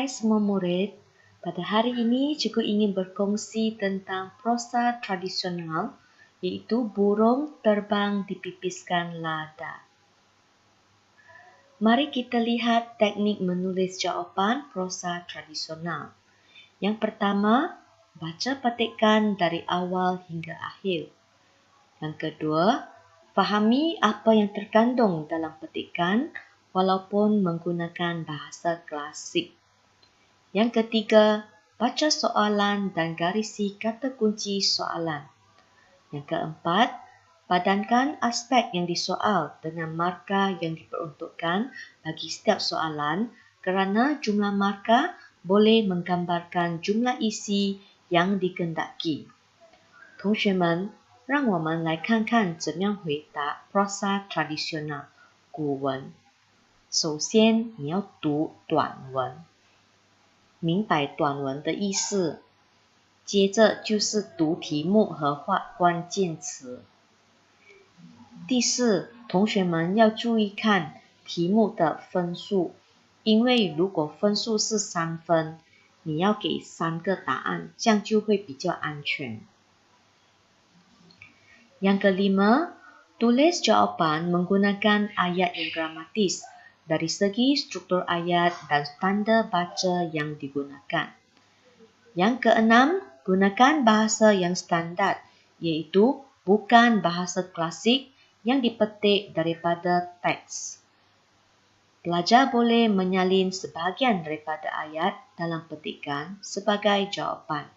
Hai semua murid, pada hari ini cikgu ingin berkongsi tentang prosa tradisional iaitu burung terbang dipipiskan lada. Mari kita lihat teknik menulis jawapan prosa tradisional. Yang pertama, baca petikan dari awal hingga akhir. Yang kedua, fahami apa yang terkandung dalam petikan walaupun menggunakan bahasa klasik. Yang ketiga, baca soalan dan garisi kata kunci soalan. Yang keempat, padankan aspek yang disoal dengan markah yang diperuntukkan bagi setiap soalan kerana jumlah markah boleh menggambarkan jumlah isi yang dikehendaki. 同学们，让我们来看看怎样回答 prosa tradisional 古文。首先，你要读短文。明白短文的意思，接着就是读题目和画关键词。第四，同学们要注意看题目的分数，因为如果分数是3分，你要给3个答案，这样就会比较安全。Yang kelima, tulis jawapan menggunakan ayat yang gramatis dari segi struktur ayat dan tanda baca yang digunakan. Yang keenam, gunakan bahasa yang standar, iaitu bukan bahasa klasik yang dipetik daripada teks. Pelajar boleh menyalin sebahagian daripada ayat dalam petikan sebagai jawapan.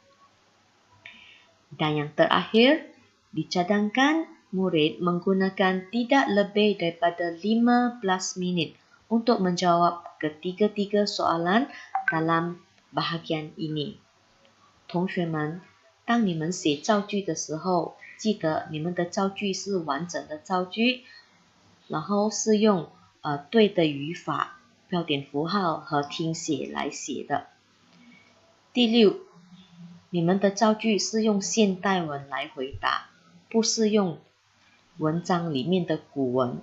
Dan yang terakhir, dicadangkan murid menggunakan tidak lebih daripada 15 minit untuk menjawab ketiga-tiga soalan dalam bahagian ini. 同学们，当你们写造句的时候，记得你们的造句是完整的造句，然后是用对的语法、标点符号和听写来写的。第六，你们的造句是用现代文来回答，不是用文章里面的古文。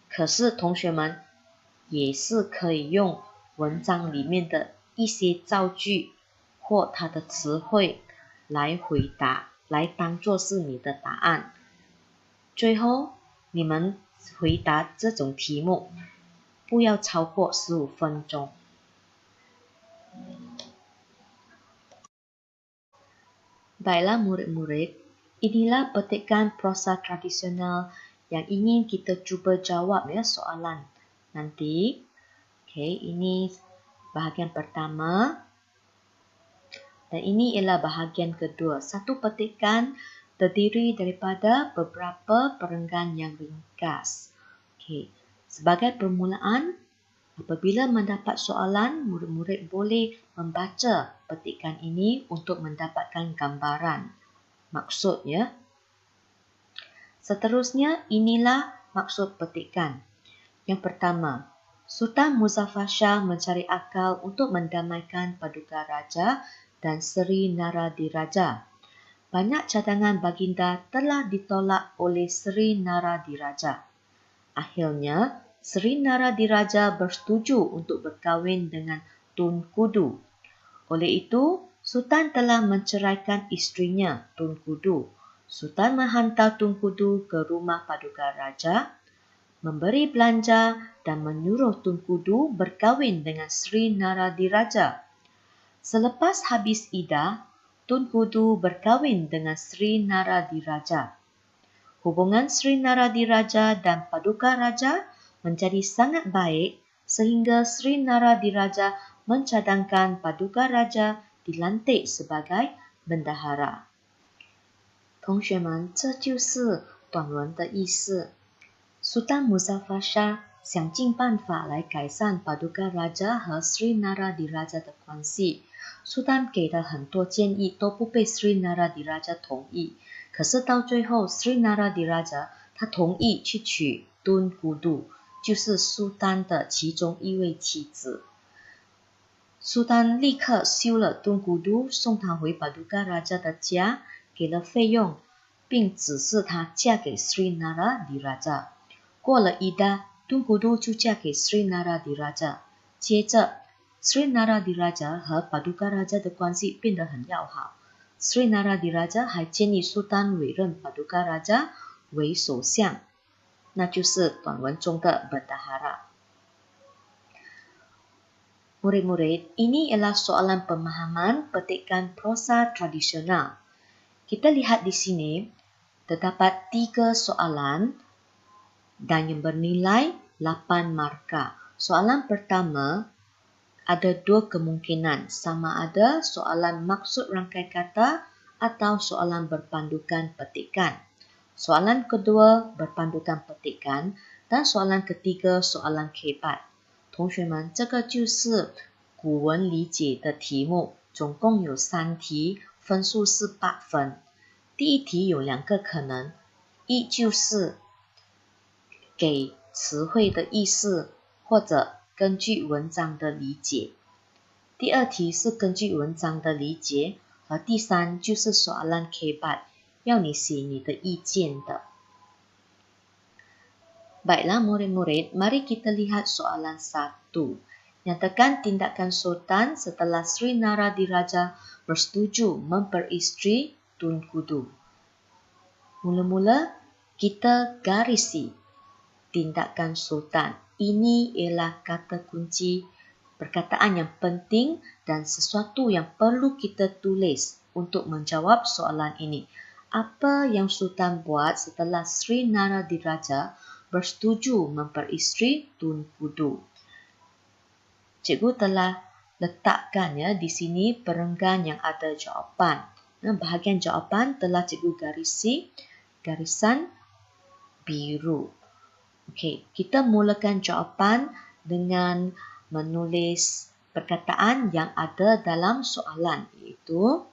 可是同学们也是可以用文章里面的一些造句或它的词汇来回答，来当作是你的答案。最后，你们回答这种题目不要超过15分钟。Baiklah murid-murid, inilah petikan prosa tradisional yang ingin kita cuba jawab ya soalan nanti. Okey, ini bahagian pertama. Dan ini ialah bahagian kedua. Satu petikan terdiri daripada beberapa perenggan yang ringkas. Okey, sebagai permulaan, apabila mendapat soalan, murid-murid boleh membaca petikan ini untuk mendapatkan gambaran maksudnya. Seterusnya, inilah maksud petikan. Yang pertama, Sultan Muzaffar Shah mencari akal untuk mendamaikan Paduka Raja dan Sri Naradiraja. Banyak cadangan baginda telah ditolak oleh Sri Naradiraja. Akhirnya, Sri Naradiraja bersetuju untuk berkahwin dengan Tun Kudu. Oleh itu, Sultan telah menceraikan isterinya, Tun Kudu. Sultan menghantar Tun Kudu ke rumah Paduka Raja, memberi belanja dan menyuruh Tun Kudu berkahwin dengan Sri Naradiraja. Selepas habis iddah, Tun Kudu berkahwin dengan Sri Naradiraja. Hubungan Sri Naradiraja dan Paduka Raja menjadi sangat baik sehingga Sri Naradiraja mencadangkan Paduka Raja dilantik sebagai bendahara. 同学们，这就是短文的意思。Sultan Muzaffar Shah 想尽办法来改善 Paduka Raja 和 Sri Naradiraja 的关系。Sultan 给了很多建议，都不被 Sri Naradiraja 同意。可是到最后 Sri Naradiraja 他同意去娶 Tun Kudu， 就是 Sultan 的其中一位妻子。Sultan 立刻休了 Tun Kudu， 送她回 Paduka Raja 的家，给了费用，并指示她嫁给 Sri Naradiraja。过了iddah， Tun Kudu 就嫁给 Sri Naradiraja。接着 Sri Naradiraja 和 Paduka Raja 的关系变得很要好。Sri Naradiraja 还建议苏丹委任 Paduka Raja 为首相，那就是短文中的 Bendahara。Murid-murid, ini ialah soalan pemahaman petikan prosa tradisional. Kita lihat di sini, terdapat 3 soalan dan yang bernilai 8 markah. Soalan pertama, ada 2 kemungkinan, sama ada soalan maksud rangkai kata atau soalan berpandukan petikan. Soalan kedua berpandukan petikan dan soalan ketiga soalan kebat. 同学们，这个就是古文理解的题目，总共有3题，分数是8分。第一题有2个可能，一就是给词汇的意思，或者根据文章的理解。第二题是根据文章的理解，和第3就是 soalan kebat， 要你写你的意见的。Baiklah murid-murid, mari kita lihat soalan 1. Nyatakan tindakan Sultan setelah Sri Naradiraja bersetuju memperistri Tun Kudu. Mula-mula kita garisi tindakan Sultan. Ini ialah kata kunci, perkataan yang penting dan sesuatu yang perlu kita tulis untuk menjawab soalan ini. Apa yang Sultan buat setelah Sri Naradiraja bersetuju memperistri Tun Kudu? Cikgu telah letakkan di sini perenggan yang ada jawapan. Bahagian jawapan telah cikgu garisi garisan biru. Okey, kita mulakan jawapan dengan menulis perkataan yang ada dalam soalan, iaitu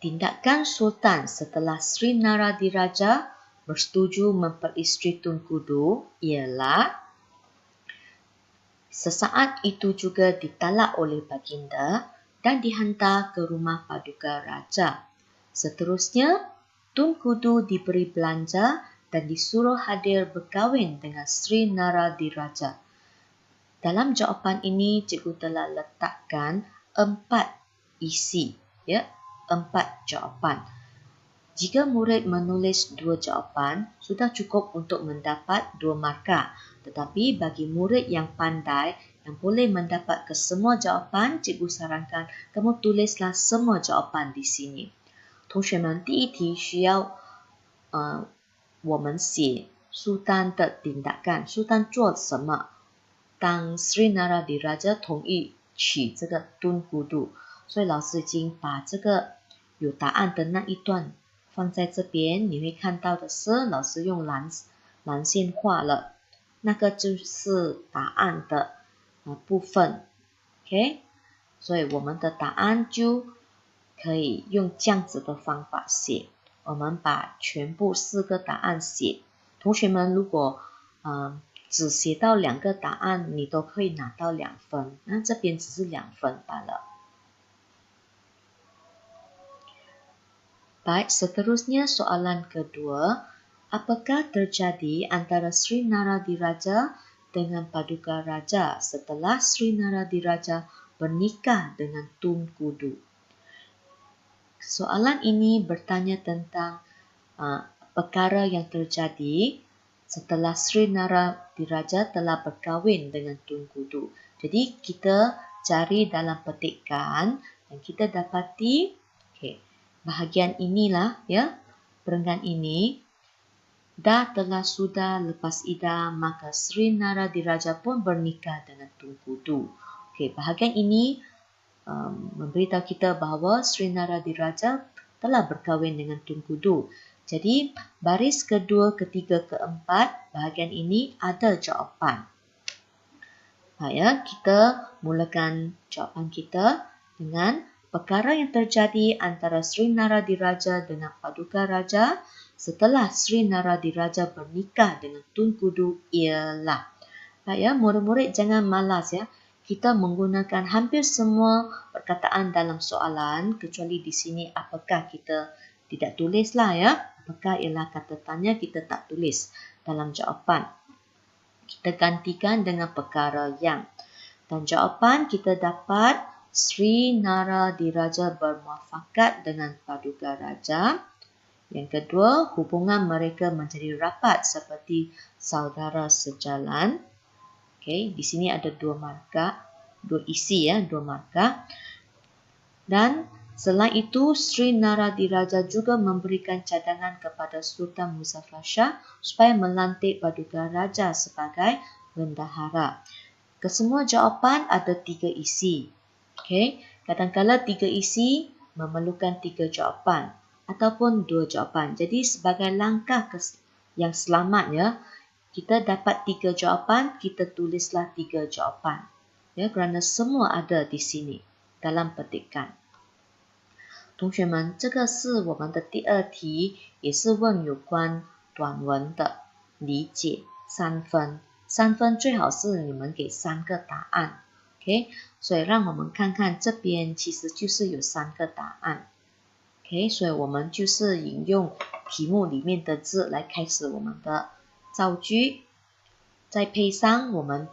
tindakan Sultan setelah Sri Naradiraja bersetuju memperistri Tun Kudu ialah sesaat itu juga ditalak oleh baginda dan dihantar ke rumah Paduka Raja. Seterusnya, Tun Kudu diberi belanja dan disuruh hadir berkahwin dengan Sri Naradiraja. Dalam jawapan ini, cikgu telah letakkan 4 isi, 4 jawapan. Jika murid menulis 2 jawapan, sudah cukup untuk mendapat 2 markah. Tetapi bagi murid yang pandai, yang boleh mendapat kesemua jawapan, cikgu sarankan kamu tulislah semua jawapan di sini. 同学们，第一题需要我们写苏丹的顶打干，苏丹做什么？当 Sri Naradiraja 同意娶这个 Tun Kudu， 所以老师已经把这个有答案的那一段放在这边，你会看到的是老师用蓝线画了，那个就是答案的部分 ，OK， 所以我们的答案就可以用这样子的方法写。我们把全部4个答案写。同学们如果只写到2个答案，你都可以拿到2分，那这边只是2分罢了。Baik, seterusnya soalan kedua. Apakah terjadi antara Sri Naradiraja dengan Paduka Raja setelah Sri Naradiraja bernikah dengan Tun Kudu? Soalan ini bertanya tentang perkara yang terjadi setelah Sri Naradiraja telah berkahwin dengan Tun Kudu. Jadi kita cari dalam petikan dan kita dapati bahagian inilah perenggan ini. Dah telah sudah lepas iddah, maka Sri Naradiraja pun bernikah dengan Tun Kudu. Bahagian ini memberitahu kita bahawa Sri Naradiraja telah berkahwin dengan Tun Kudu. Jadi baris kedua, ketiga, keempat bahagian ini ada jawapan. Kita mulakan jawapan kita dengan perkara yang terjadi antara Sri Naradiraja dengan Paduka Raja setelah Sri Naradiraja bernikah dengan Tun Kudu ialah. Murid-murid jangan malas Kita menggunakan hampir semua perkataan dalam soalan, kecuali di sini apakah kita tidak tulislah Apakah ialah kata tanya kita tak tulis dalam jawapan. Kita gantikan dengan perkara yang. Dan jawapan kita dapat Sri Naradiraja bermuafakat dengan Paduka Raja. Yang kedua, hubungan mereka menjadi rapat seperti saudara sejalan. Okey, di sini ada 2 markah, 2 isi 2 markah. Dan selain itu, Sri Naradiraja juga memberikan cadangan kepada Sultan Muzaffar Shah supaya melantik Paduka Raja sebagai bendahara. Kesemua jawapan ada 3 isi. Okey, kadang-kadang 3 isi memerlukan 3 jawapan ataupun 2 jawapan. Jadi sebagai langkah yang selamat kita dapat 3 jawapan, kita tulislah 3 jawapan. Kerana semua ada di sini dalam petikan. 同学们，这个是我们的第2题，也是问有关短文的理解，3分。3分最好是你们给3个答案 ，OK？ 所以让我们看看这边其实就是有3个答案 ，OK？ 所以我们就是引用题目里面的字来开始我们的造句，再配上我们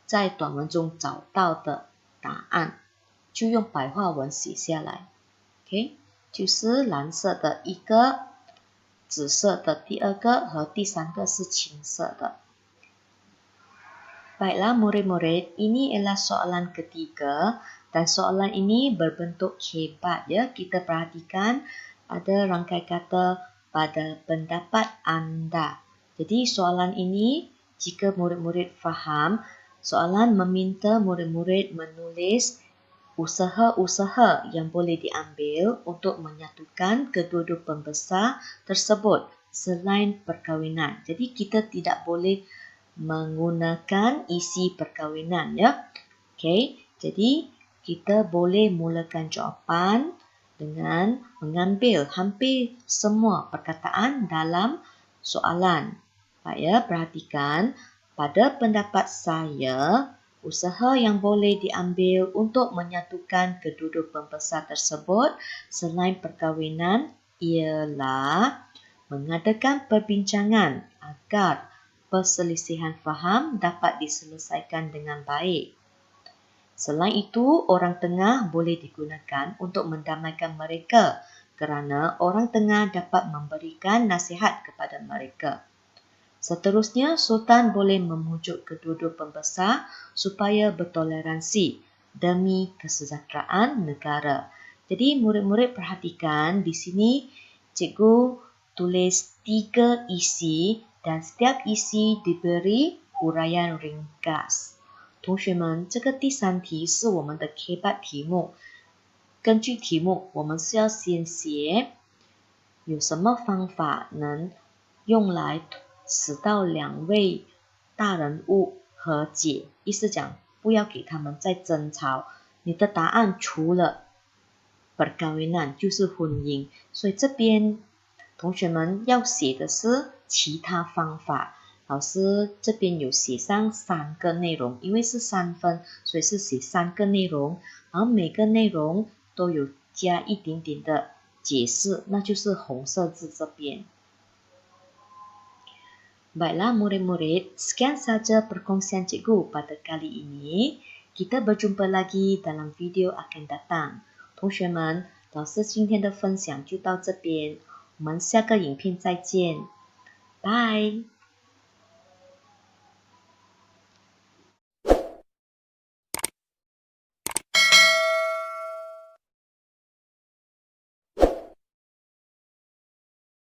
在短文中找到的答案，就用白话文写下来。 OK， 就是蓝色的一个，紫色的第2个和第3个是青色的。Baiklah murid-murid, ini ialah soalan ketiga dan soalan ini berbentuk hebat Kita perhatikan ada rangkai kata pada pendapat anda. Jadi soalan ini jika murid-murid faham, soalan meminta murid-murid menulis usaha-usaha yang boleh diambil untuk menyatukan kedua-dua pembesar tersebut selain perkahwinan. Jadi kita tidak boleh menggunakan isi perkahwinan Okey, jadi kita boleh mulakan jawapan dengan mengambil hampir semua perkataan dalam soalan. Baik perhatikan, pada pendapat saya, usaha yang boleh diambil untuk menyatukan kedua-dua pembesar tersebut selain perkahwinan ialah mengadakan perbincangan agar perselisihan faham dapat diselesaikan dengan baik. Selain itu, orang tengah boleh digunakan untuk mendamaikan mereka kerana orang tengah dapat memberikan nasihat kepada mereka. Seterusnya, Sultan boleh memujuk kedua-dua pembesar supaya bertoleransi demi kesejahteraan negara. Jadi, murid-murid perhatikan di sini cikgu tulis 3 isi dan setiap isi diberi huraian ringkas. 同学们，这个第3题是我们的 K8 题目。根据题目，我们是要先写有什么方法能用来使到2位大人物和解，意思讲不要给他们再争吵。你的答案除了 perkahwinan 就是婚姻，所以这边同学们要写的是其他方法。老师这边有写上3个内容，因为是3分，所以是写3个内容，然后每个内容都有加一点点的解释，那就是红色字这边。Baiklah murid-murid, sekian saja perkongsian cikgu pada kali ini. Kita berjumpa lagi dalam video akan datang。同学们，老师今天的分享就到这边，我们下个影片再见，拜。